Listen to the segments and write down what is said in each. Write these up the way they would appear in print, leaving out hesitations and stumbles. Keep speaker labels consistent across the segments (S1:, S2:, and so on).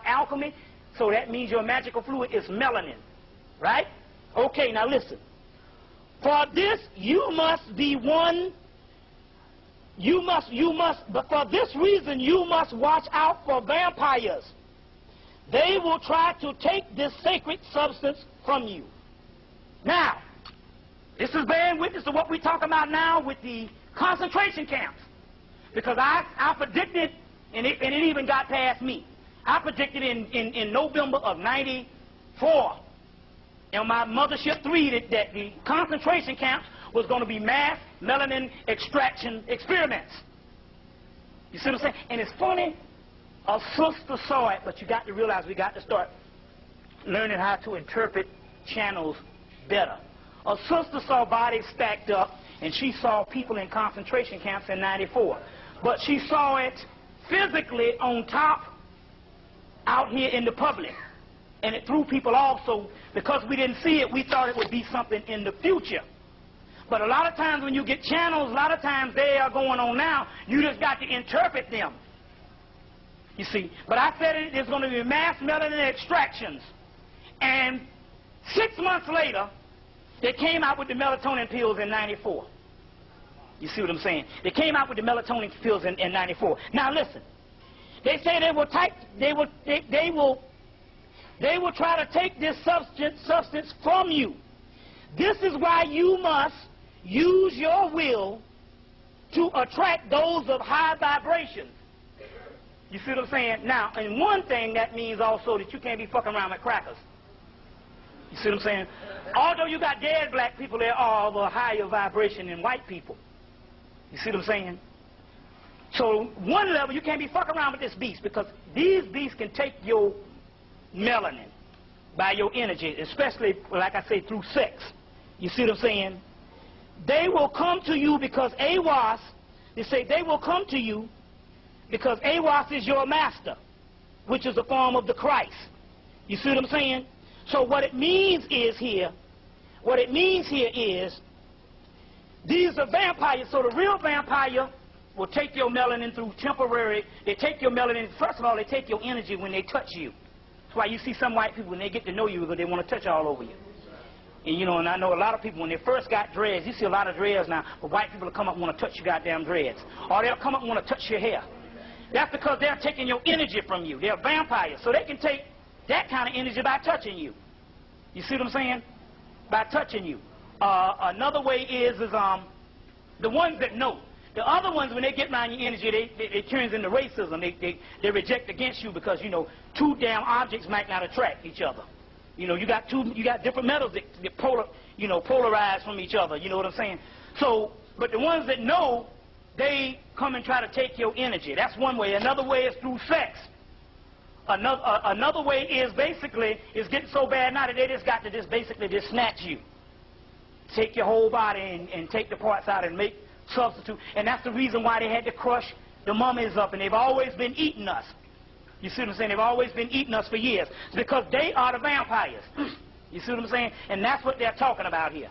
S1: alchemy, so that means your magical fluid is melanin, right? Okay, now listen. For this, you must be one. But for this reason, you must watch out for vampires. They will try to take this sacred substance from you. Now, this is bearing witness to what we're talking about now with the concentration camps. Because I predicted, and it even got past me. I predicted in November of '94 on my Mothership 3 that the concentration camps was going to be mass melanin extraction experiments. You see what I'm saying? And it's funny, a sister saw it, but you got to realize we got to start learning how to interpret channels better. A sister saw bodies stacked up, and she saw people in concentration camps in '94. But she saw it physically on top out here in the public. And it threw people off, so because we didn't see it, we thought it would be something in the future. But a lot of times when you get channels, a lot of times they are going on now. You just got to interpret them. You see. But I said there's going to be mass melanin extractions. And 6 months later, they came out with the melatonin pills in '94. You see what I'm saying? They came out with the melatonin pills in '94. Now listen. They say they will try to take this substance from you. This is why you must use your will to attract those of high vibrations. You see what I'm saying? Now, and one thing that means also that you can't be fucking around with crackers. You see what I'm saying? Although you got dead black people, they are of a higher vibration than white people. You see what I'm saying? So, one level, you can't be fucking around with this beast, because these beasts can take your melanin by your energy, especially, like I say, through sex. You see what I'm saying? They will come to you because AWAS, they say they will come to you because AWAS is your master, which is a form of the Christ. You see what I'm saying? So what it means is here is, these are vampires. So the real vampire will take your melanin through temporary, they take your melanin, first of all, they take your energy when they touch you. That's why you see some white people, when they get to know you, they want to touch all over you. And you know, and I know a lot of people, when they first got dreads, you see a lot of dreads now, but white people will come up and want to touch your goddamn dreads. Or they'll come up and want to touch your hair. That's because they're taking your energy from you. They're vampires. So they can take that kind of energy by touching you. You see what I'm saying? By touching you. Another way is the ones that know. The other ones, when they get around your energy, it turns into racism. They reject against you because, you know, two damn objects might not attract each other. You know, you got different metals that polarize from each other. You know what I'm saying? So, but the ones that know, they come and try to take your energy. That's one way. Another way is through sex. Another way is basically getting so bad now that they just got to basically snatch you, take your whole body and take the parts out and make substitute. And that's the reason why they had to crush the mummies up, and they've always been eating us. You see what I'm saying? They've always been eating us for years. It's because they are the vampires. You see what I'm saying? And that's what they're talking about here.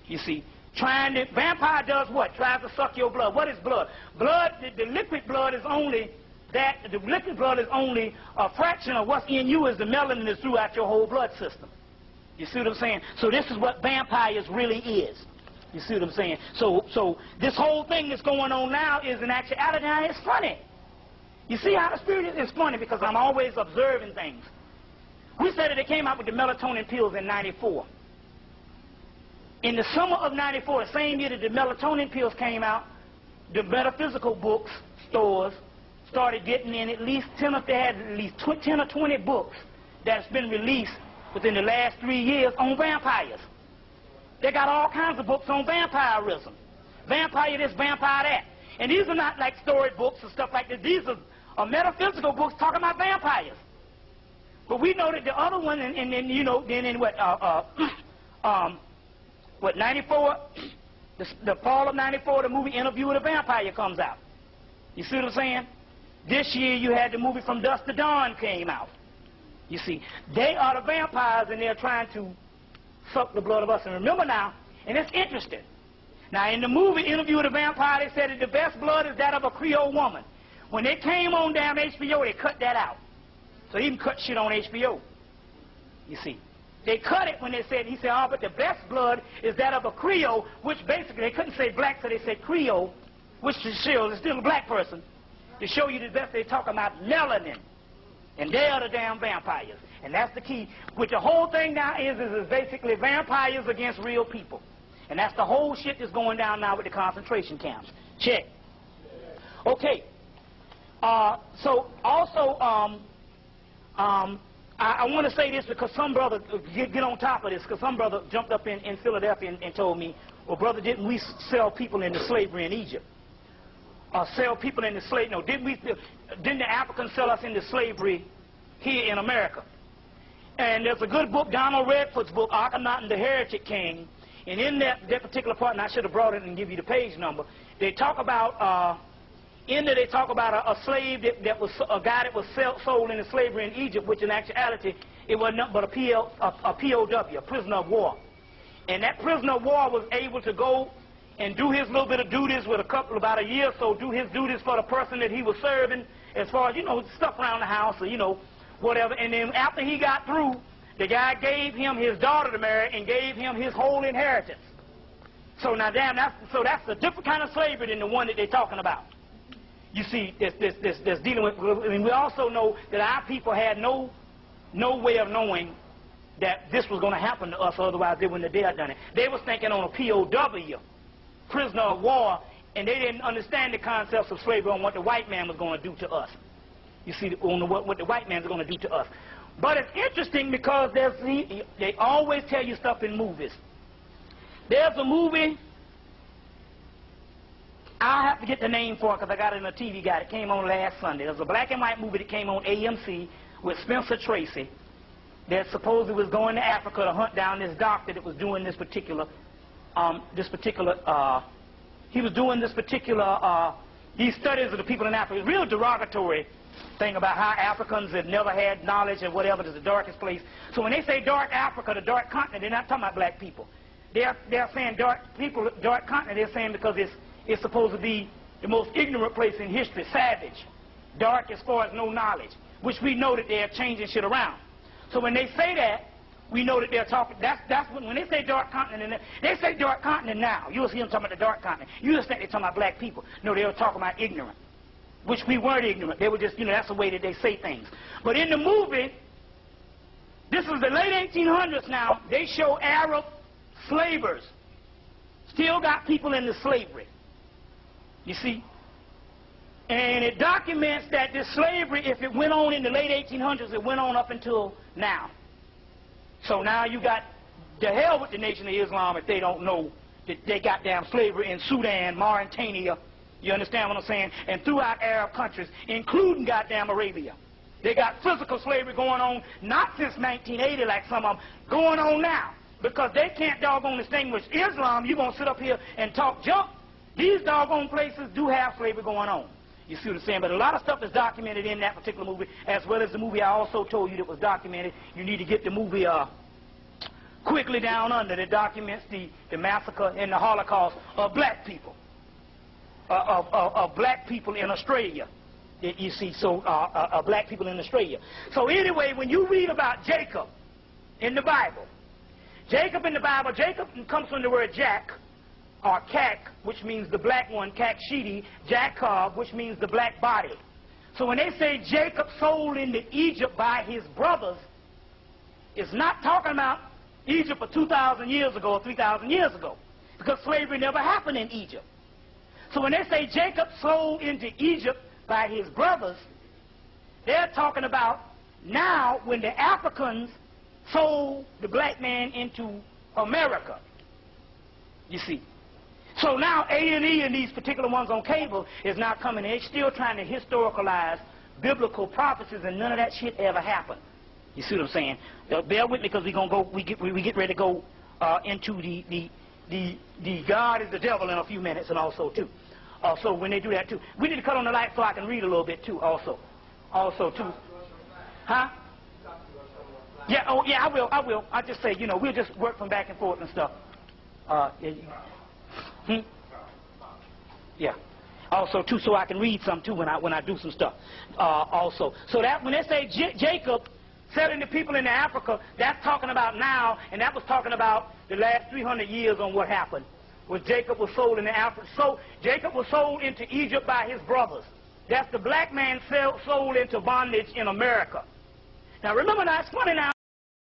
S1: You see, vampire does what? Tries to suck your blood. What is blood? Blood, the liquid blood is only a fraction of what's in you as the melanin is throughout your whole blood system. You see what I'm saying? So this is what vampires really is. You see what I'm saying? So this whole thing that's going on now is in actuality, now it's funny. You see how the spirit is? It's funny because I'm always observing things. We said that they came out with the melatonin pills in '94. In the summer of '94, the same year that the melatonin pills came out, the metaphysical books, stores, started getting in at least 10 or 20 books that's been released within the last 3 years on vampires. They got all kinds of books on vampirism. Vampire this, vampire that. And these are not like story books and stuff like that. These are metaphysical books talking about vampires. But we know that the other one, and then, you know, then in what 94, the fall of '94, the movie Interview with a Vampire comes out. You see what I'm saying? This year you had the movie From Dusk to Dawn came out. You see, they are the vampires, and they're trying to suck the blood of us. And remember now, and it's interesting. Now, in the movie Interview with a Vampire, they said that the best blood is that of a Creole woman. When they came on down HBO, they cut that out. So he even cut shit on HBO. You see. They cut it when they said, he said, oh, but the best blood is that of a Creole, which basically, they couldn't say black, so they said Creole, which is still a black person. To show you the best, they talk about melanin. And they are the damn vampires. And that's the key. Which the whole thing now is basically vampires against real people. And that's the whole shit that's going down now with the concentration camps. Check. Okay. So also, I want to say this because some brother, get on top of this, because some brother jumped up in Philadelphia and told me, well, brother, didn't we sell people into slavery in Egypt? Sell people into slavery? No, didn't the Africans sell us into slavery here in America? And there's a good book, Donald Redford's book, Akhenaten the Heretic King, and in that particular part, and I should have brought it and give you the page number, they talk about, in there they talk about a slave that was a guy that was sold into slavery in Egypt, which in actuality, it was nothing but a POW, a prisoner of war. And that prisoner of war was able to go and do his little bit of duties with about a year or so, do his duties for the person that he was serving, as far as, you know, stuff around the house or, you know, whatever. And then after he got through, the guy gave him his daughter to marry and gave him his whole inheritance. So now, damn, that's a different kind of slavery than the one that they're talking about. You see, that's dealing with, I mean, we also know that our people had no way of knowing that this was going to happen to us, otherwise they wouldn't have done it. They was thinking on a POW, prisoner of war, and they didn't understand the concepts of slavery on what the white man was going to do to us. You see, on what the white man's going to do to us. But it's interesting because they always tell you stuff in movies. There's a movie, I'll have to get the name for it because I got it in a TV guide. It came on last Sunday. There's a black and white movie that came on AMC with Spencer Tracy that supposedly was going to Africa to hunt down this doctor that was doing he was doing these studies of the people in Africa. It's a real derogatory thing about how Africans have never had knowledge and whatever is the darkest place. So when they say dark Africa, the dark continent, they're not talking about black people. They're saying dark continent, they're saying because it's supposed to be the most ignorant place in history, savage, dark as far as no knowledge, which we know that they're changing shit around. So when they say that, we know that they're talking, that's when they say dark continent, they say dark continent now. You'll see them talking about the dark continent. You just think they're talking about black people. No, they were talking about ignorant, which we weren't ignorant. They were just, you know, that's the way that they say things. But in the movie, this is the late 1800s now, they show Arab slavers still got people into slavery. You see? And it documents that this slavery, if it went on in the late 1800s, it went on up until now. So now you got the hell with the Nation of Islam if they don't know that they got damn slavery in Sudan, Mauritania, you understand what I'm saying? And throughout Arab countries, including goddamn Arabia. They got physical slavery going on, not since 1980 like some of them, going on now. Because they can't doggone distinguish Islam, you're going to sit up here and talk junk. These doggone places do have slavery going on. You see what I'm saying? But a lot of stuff is documented in that particular movie, as well as the movie I also told you that was documented. You need to get the movie Quickly Down Under that documents the massacre and the Holocaust of black people. Of black people in Australia. You see, so black people in Australia. So anyway, when you read about Jacob in the Bible, Jacob comes from the word Jack, or Kak, which means the black one, Kakshidi, Jacob, which means the black body. So when they say Jacob sold into Egypt by his brothers, it's not talking about Egypt for 2,000 years ago or 3,000 years ago, because slavery never happened in Egypt. So when they say Jacob sold into Egypt by his brothers, they're talking about now when the Africans sold the black man into America. You see. So now A&E and these particular ones on cable is now coming in. They're still trying to historicalize biblical prophecies, and none of that shit ever happened. You see what I'm saying? Bear with me because we get ready to go into the God is the devil in a few minutes, and also too. So when they do that too, we need to cut on the light so I can read a little bit too. Also too. Huh? Yeah. Oh yeah. I will. I just say, you know, we'll just work from back and forth and stuff. Yeah. Also, too, so I can read some, too, when I do some stuff, also. So that when they say Jacob selling the people into Africa, that's talking about now, and that was talking about the last 300 years on what happened. Was Jacob was sold into Africa. So Jacob was sold into Egypt by his brothers. That's the black man sold into bondage in America. Now remember now, it's funny now.